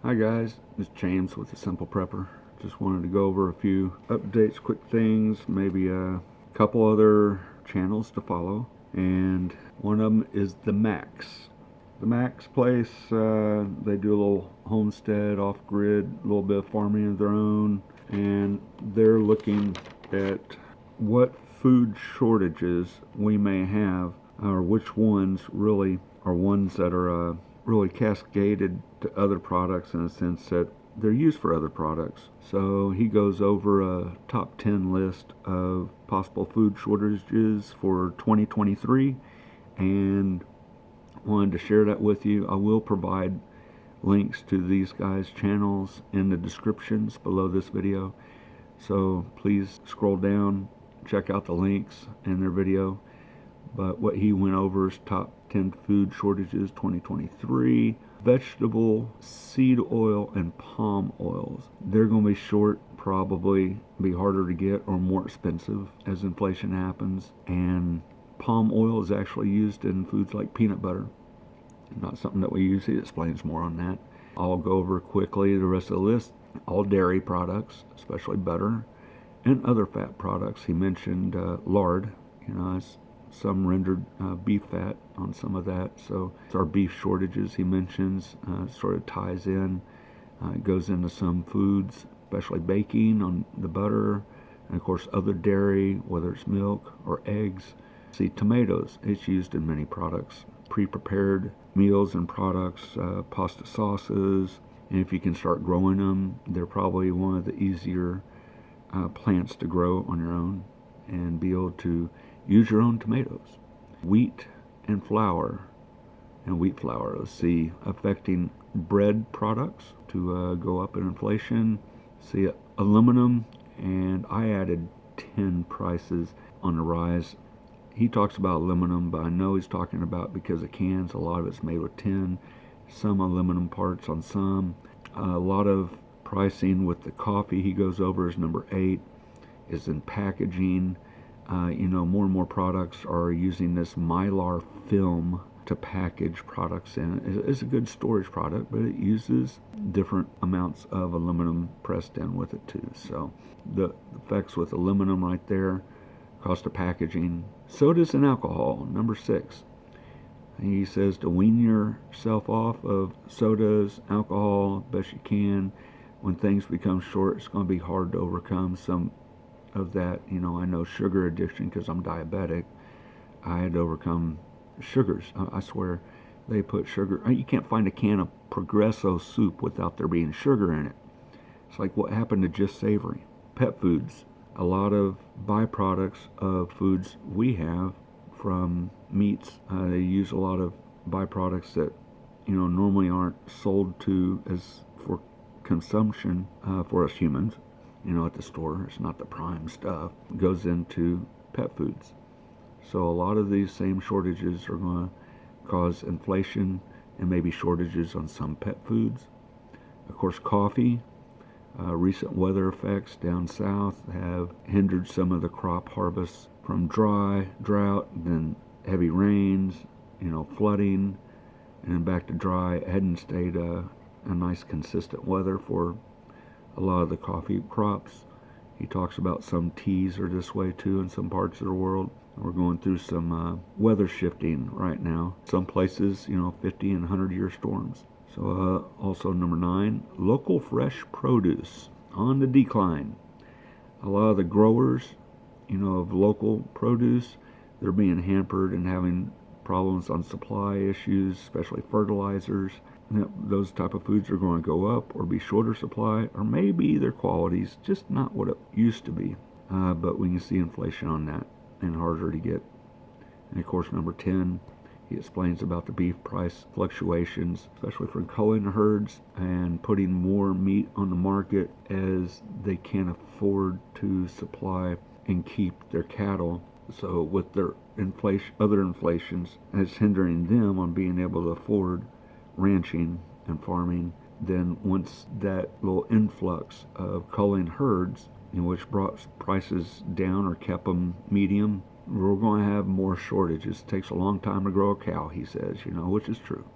Hi guys, it's James with the Simple Prepper. Just wanted to go over a few updates, quick things, maybe a couple other channels to follow. And one of them is the Max. The Max place, they do a little homestead, off-grid, a little bit of farming of their own. And they're looking at what food shortages we may have, or which ones really are ones that are really cascaded to other products in a sense that they're used for other products. So he goes over a top 10 list of possible food shortages for 2023 and wanted to share that with you. I will provide links to these guys' channels in the descriptions below this video. So please scroll down, check out the links in their video. But what he went over is top 10 food shortages 2023. Vegetable, seed oil, and palm oils. They're going to be short, probably be harder to get or more expensive as inflation happens. And palm oil is actually used in foods like peanut butter. Not something that we use. He explains more on that. I'll go over quickly the rest of the list. All dairy products, especially butter, and other fat products. He mentioned lard. It's some rendered beef fat on some of that. So it's our beef shortages he mentions, sort of ties in. It goes into some foods, especially baking on the butter, and of course other dairy, whether it's milk or eggs. See, tomatoes, it's used in many products. Pre-prepared meals and products, pasta sauces, and if you can start growing them, they're probably one of the easier plants to grow on your own and be able to use your own tomatoes. Wheat and flour, and wheat flour, let's see, affecting bread products to go up in inflation. See, aluminum, and I added tin prices on the rise. He talks about aluminum, but I know he's talking about because of cans. A lot of it's made with tin, some aluminum parts on some. A lot of pricing with the coffee he goes over is number 8, is in packaging. More and more products are using this mylar film to package products in. It's a good storage product, but it uses different amounts of aluminum pressed in with it too. So the effects with aluminum right there, cost of packaging. Sodas and alcohol, number 6. He says to wean yourself off of sodas, alcohol, best you can. When things become short, it's going to be hard to overcome some of that. I know sugar addiction because I'm diabetic. I had to overcome sugars. I swear they put sugar. You can't find a can of Progresso soup without there being sugar in it. It's like what happened to just savory. Pet foods. A lot of byproducts of foods we have from meats. They use a lot of byproducts that normally aren't sold to as for consumption for us humans. At the store, it's not the prime stuff. It goes into pet foods. So a lot of these same shortages are going to cause inflation and maybe shortages on some pet foods. Of course, coffee. Recent weather effects down south have hindered some of the crop harvests from drought, then heavy rains, flooding, and then back to dry. It hadn't stayed a nice consistent weather for a lot of the coffee crops. He talks about some teas are this way too in some parts of the world. We're going through some weather shifting right now. Some places, 50 and 100-year storms. So also number 9, local fresh produce on the decline. A lot of the growers, of local produce, they're being hampered and having problems on supply issues, especially fertilizers. Those type of foods are going to go up or be shorter supply, or maybe their quality's just not what it used to be. But we can see inflation on that and harder to get. And of course, number 10, he explains about the beef price fluctuations, especially for culling herds and putting more meat on the market as they can't afford to supply and keep their cattle. So with their other inflations, it's hindering them on being able to afford ranching and farming. Then once that little influx of culling herds, which brought prices down or kept them medium, we're going to have more shortages. It takes a long time to grow a cow, he says, which is true.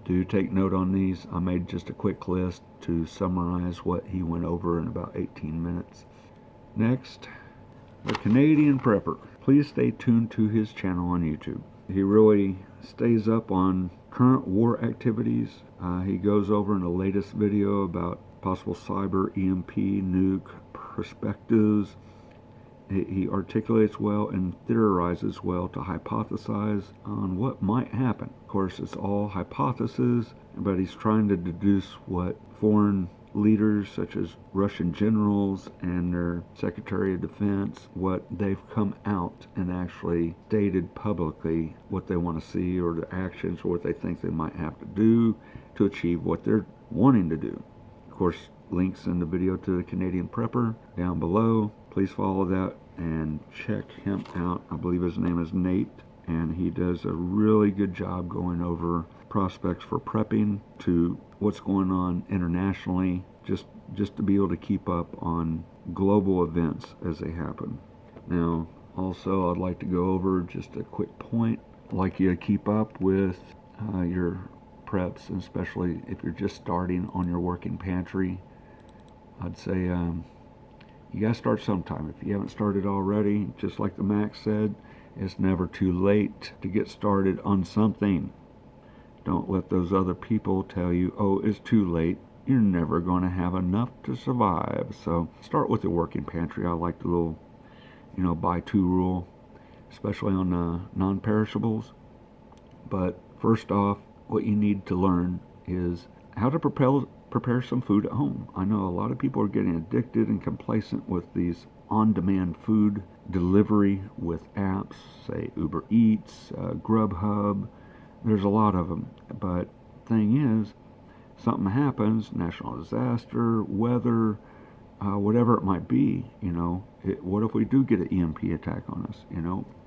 Do take note on these. I made just a quick list to summarize what he went over in about 18 minutes. Next, the Canadian Prepper. Please stay tuned to his channel on YouTube. He really stays up on current war activities. He goes over in the latest video about possible cyber EMP nuke perspectives. He articulates well and theorizes well to hypothesize on what might happen. Of course, it's all hypothesis, but he's trying to deduce what foreign leaders such as Russian generals and their Secretary of Defense, what they've come out and actually stated publicly what they want to see, or the actions, or what they think they might have to do to achieve what they're wanting to do. Of course, links in the video to the Canadian Prepper down below. Please follow that and check him out. I believe his name is Nate, and he does a really good job going over prospects for prepping to what's going on internationally, just to be able to keep up on global events as they happen. Now, also, I'd like to go over just a quick point. I'd like you to keep up with your preps, and especially if you're just starting on your working pantry. I'd say you gotta start sometime. If you haven't started already, just like the Max said, it's never too late to get started on something. Don't let those other people tell you, oh, it's too late. You're never going to have enough to survive. So start with the working pantry. I like the little, buy two rule, especially on non-perishables. But first off, what you need to learn is how to prepare some food at home. I know a lot of people are getting addicted and complacent with these on-demand food delivery with apps, say Uber Eats, Grubhub. There's a lot of them. But thing is, something happens, national disaster, weather, whatever it might be, what if we do get an EMP attack on us,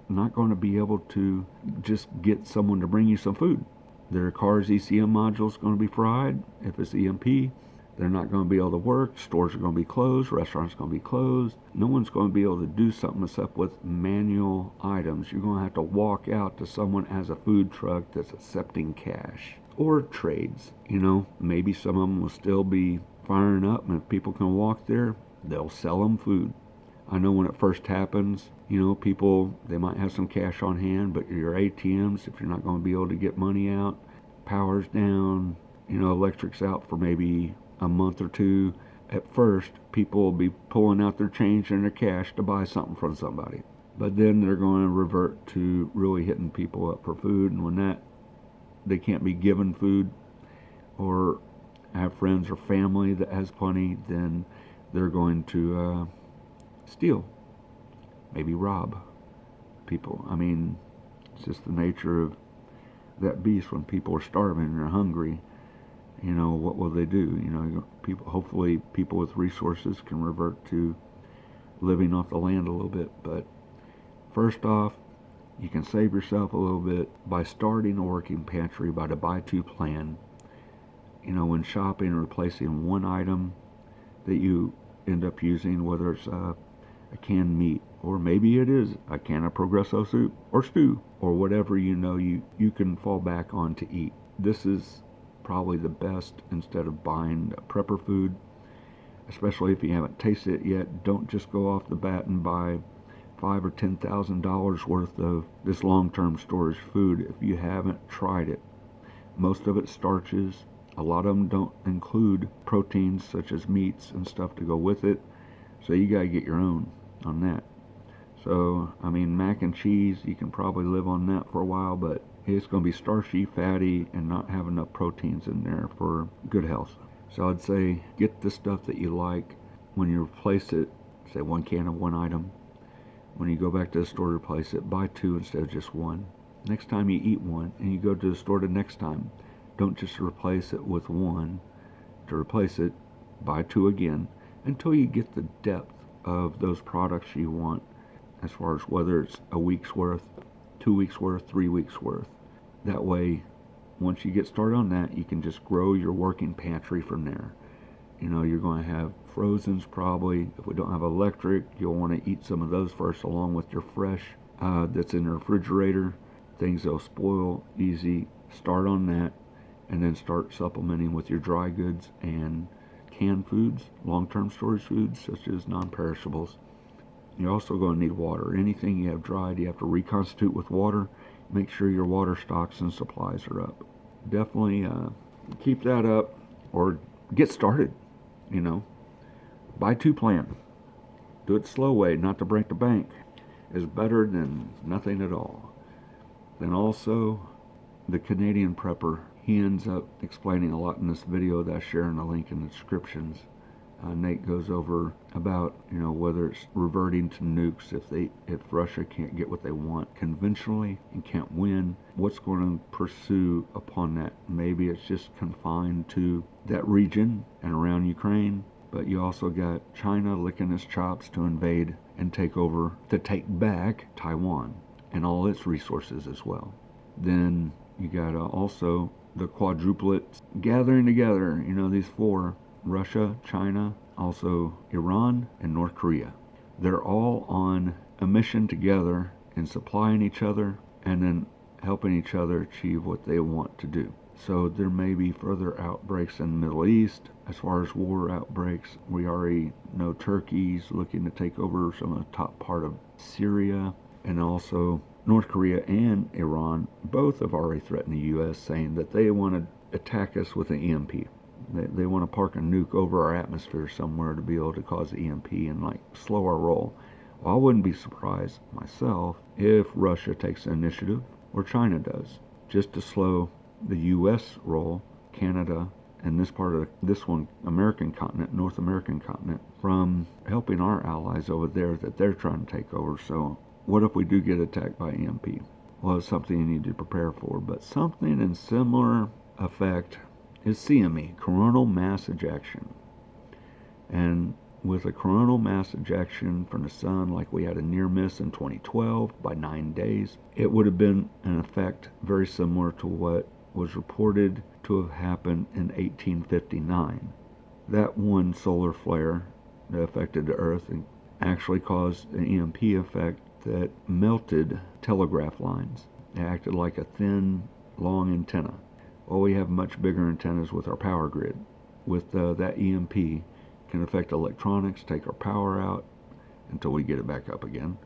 Not going to be able to just get someone to bring you some food. Their car's ECM module is going to be fried. If it's EMP, they're not going to be able to work. Stores are going to be closed. Restaurants are going to be closed. No one's going to be able to do something except with manual items. You're going to have to walk out to someone as a food truck that's accepting cash. Or trades, maybe some of them will still be firing up, and if people can walk there, they'll sell them food. I know when it first happens, people, they might have some cash on hand, but your ATMs, if you're not going to be able to get money out, power's down, electric's out for maybe a month or two. At first, people will be pulling out their change and their cash to buy something from somebody. But then they're going to revert to really hitting people up for food, and when they can't be given food, or have friends or family that has plenty, then they're going to steal, maybe rob people. I mean, it's just the nature of that beast. When people are starving and they're hungry, what will they do? Hopefully people with resources can revert to living off the land a little bit. But first off, you can save yourself a little bit by starting a working pantry by the buy two plan. When shopping and replacing one item that you end up using, whether it's a canned meat, or maybe it is a can of Progresso soup or stew, or whatever you can fall back on to eat. This is probably the best instead of buying prepper food, especially if you haven't tasted it yet. Don't just go off the bat and buy $5,000 or $10,000 worth of this long-term storage food if you haven't tried it. Most of it's starches. A lot of them don't include proteins such as meats and stuff to go with it, so you gotta get your own on that. So, mac and cheese, you can probably live on that for a while, but it's going to be starchy, fatty, and not have enough proteins in there for good health. So I'd say get the stuff that you like. When you replace it, say one can of one item. When you go back to the store to replace it, buy two instead of just one. Next time you eat one and you go to the store the next time, don't just replace it with one. To replace it, buy two again until you get the depth of those products you want, as far as whether it's a week's worth, 2 weeks worth, 3 weeks worth. That way, once you get started on that, you can just grow your working pantry from there. You're going to have frozens probably. If we don't have electric, you'll want to eat some of those first along with your fresh that's in the refrigerator. Things that'll spoil easy. Start on that, and then start supplementing with your dry goods and canned foods, long-term storage foods such as non-perishables. You're also going to need water. Anything you have dried, you have to reconstitute with water. Make sure your water stocks and supplies are up. Definitely keep that up, or get started. Buy 2 plan. Do it slow way, not to break the bank, is better than nothing at all. Then also, the Canadian prepper, he ends up explaining a lot in this video that I share in the link in the descriptions. Nate goes over about, whether it's reverting to nukes if Russia can't get what they want conventionally and can't win, what's going to pursue upon that. Maybe it's just confined to that region and around Ukraine, but you also got China licking its chops to invade and take back Taiwan and all its resources as well. Then you got also the quadruplets gathering together, these 4: Russia, China, also Iran, and North Korea. They're all on a mission together and supplying each other and then helping each other achieve what they want to do. So there may be further outbreaks in the Middle East. As far as war outbreaks, we already know Turkey's looking to take over some of the top part of Syria, and also North Korea and Iran both have already threatened the U.S., saying that they want to attack us with an EMP. They want to park a nuke over our atmosphere somewhere to be able to cause the EMP and slow our roll. Well, I wouldn't be surprised myself if Russia takes the initiative, or China does, just to slow the U.S. roll, Canada, and this part of American continent, North American continent, from helping our allies over there that they're trying to take over. So what if we do get attacked by EMP? Well, it's something you need to prepare for, but something in similar effect is CME, coronal mass ejection. And with a coronal mass ejection from the sun, like we had a near miss in 2012 by 9 days, it would have been an effect very similar to what was reported to have happened in 1859. That one solar flare that affected the Earth and actually caused an EMP effect that melted telegraph lines. It acted like a thin, long antenna. Well, we have much bigger antennas with our power grid. With that EMP, can affect electronics, take our power out until we get it back up again.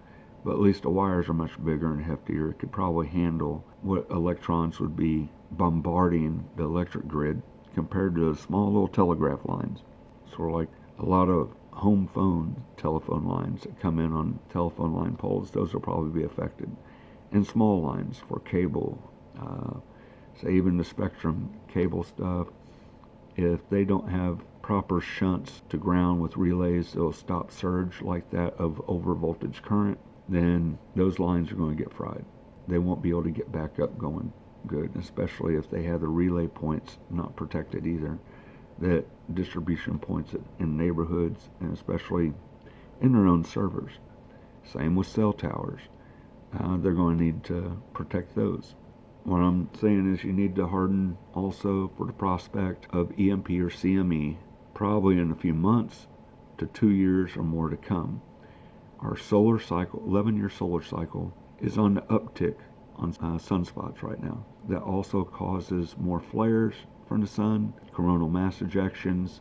But at least the wires are much bigger and heftier. It could probably handle what electrons would be bombarding the electric grid compared to the small little telegraph lines. Sort of like a lot of home phone telephone lines that come in on telephone line poles. Those will probably be affected. And small lines for cable, say even the spectrum cable stuff, if they don't have proper shunts to ground with relays that'll stop surge like that of over voltage current, then those lines are going to get fried. They won't be able to get back up going good, especially if they have the relay points not protected either, that distribution points in neighborhoods and especially in their own servers. Same with cell towers. They're going to need to protect those. What I'm saying is you need to harden also for the prospect of EMP or CME probably in a few months to 2 years or more to come. Our solar cycle, 11-year solar cycle, is on the uptick on sunspots right now. That also causes more flares from the sun, coronal mass ejections.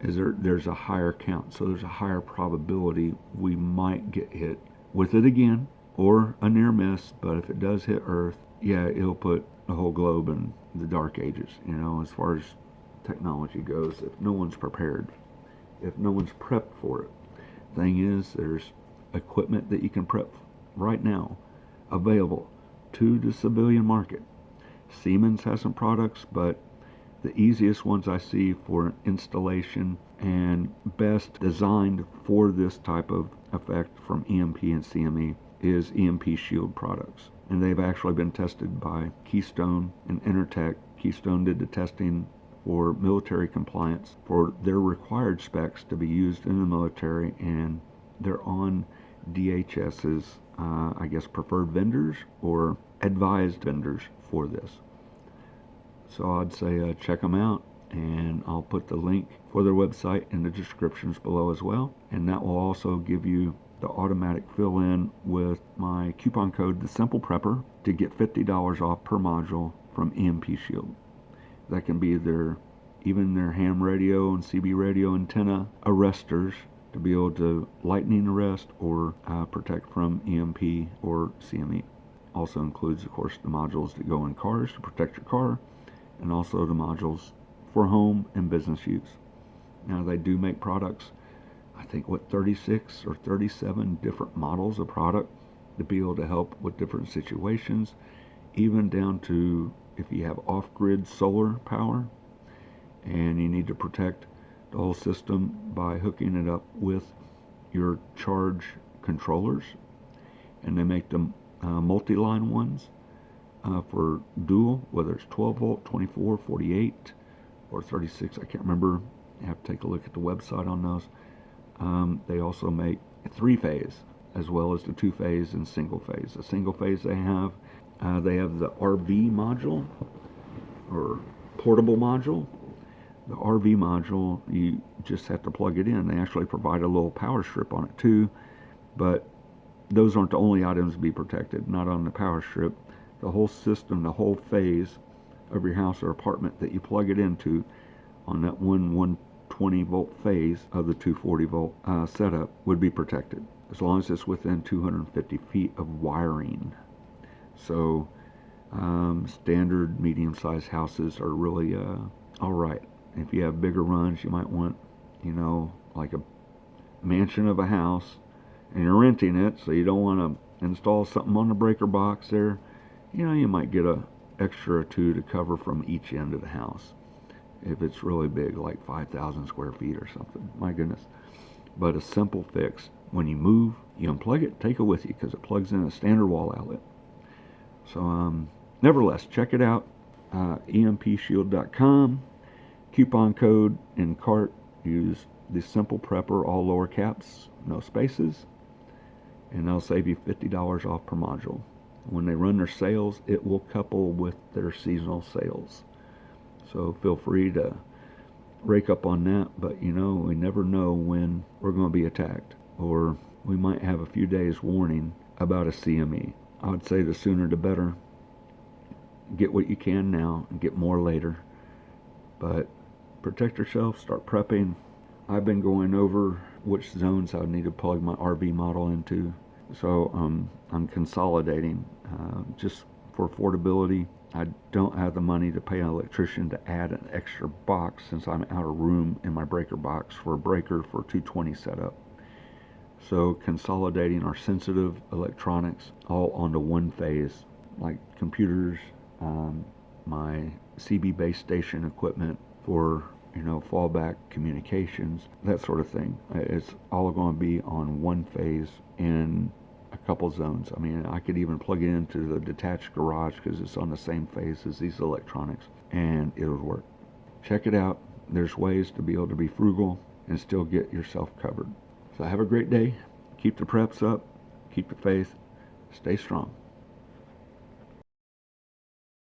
There's a higher count, so there's a higher probability we might get hit with it again, or a near miss. But if it does hit Earth, yeah, it'll put the whole globe in the dark ages, as far as technology goes, if no one's prepared, if no one's prepped for it. Thing is, there's equipment that you can prep right now available to the civilian market. Siemens has some products, but the easiest ones I see for installation and best designed for this type of effect from EMP and CME is EMP Shield products. And they've actually been tested by Keystone and Intertech. Keystone did the testing for military compliance for their required specs to be used in the military, and they're on DHS's, preferred vendors or advised vendors for this. So I'd say check them out, and I'll put the link for their website in the descriptions below as well. And that will also give you the automatic fill-in with my coupon code, The Simple Prepper, to get $50 off per module from EMP Shield. That can be even their ham radio and CB radio antenna arresters to be able to lightning arrest or protect from EMP or CME. Also includes, of course, the modules that go in cars to protect your car, and also the modules for home and business use. Now, they do make products, I think, 36 or 37 different models of product to be able to help with different situations, even down to if you have off-grid solar power and you need to protect the whole system by hooking it up with your charge controllers. And they make them multi-line ones for dual, whether it's 12 volt, 24, 48, or 36. I can't remember. You have to take a look at the website on those. They also make 3-phase as well as the 2-phase and single phase. The single phase they have the RV module or portable module. The RV module, you just have to plug it in. They actually provide a little power strip on it too, but those aren't the only items to be protected, not on the power strip. The whole system, the whole phase of your house or apartment that you plug it into on that 120 volt phase of the 240 volt setup would be protected, as long as it's within 250 feet of wiring. So standard medium-sized houses are really all right. If you have bigger runs, you might want, like a mansion of a house, and you're renting it, so you don't want to install something on the breaker box there. You might get a extra or two to cover from each end of the house if it's really big, like 5,000 square feet or something. My goodness. But a simple fix: when you move, you unplug it, take it with you, because it plugs in a standard wall outlet. So nevertheless, check it out, EMPshield.com. Coupon code in cart, use the Simple Prepper, all lower caps, no spaces, and they'll save you $50 off per module. When they run their sales, it will couple with their seasonal sales. So feel free to rake up on that, but we never know when we're going to be attacked, or we might have a few days warning about a CME. I would say the sooner the better. Get what you can now and get more later. But protect yourself, start prepping. I've been going over which zones I need to plug my RV model into. So I'm consolidating just for affordability. I don't have the money to pay an electrician to add an extra box, since I'm out of room in my breaker box for a breaker for 220 setup. So consolidating our sensitive electronics all onto one phase, like computers, my CB base station equipment for fallback communications, that sort of thing. It's all going to be on one phase in a couple zones. I mean, I could even plug it into the detached garage because it's on the same phase as these electronics, and it would work. Check it out. There's ways to be able to be frugal and still get yourself covered. So have a great day. Keep the preps up. Keep the faith. Stay strong.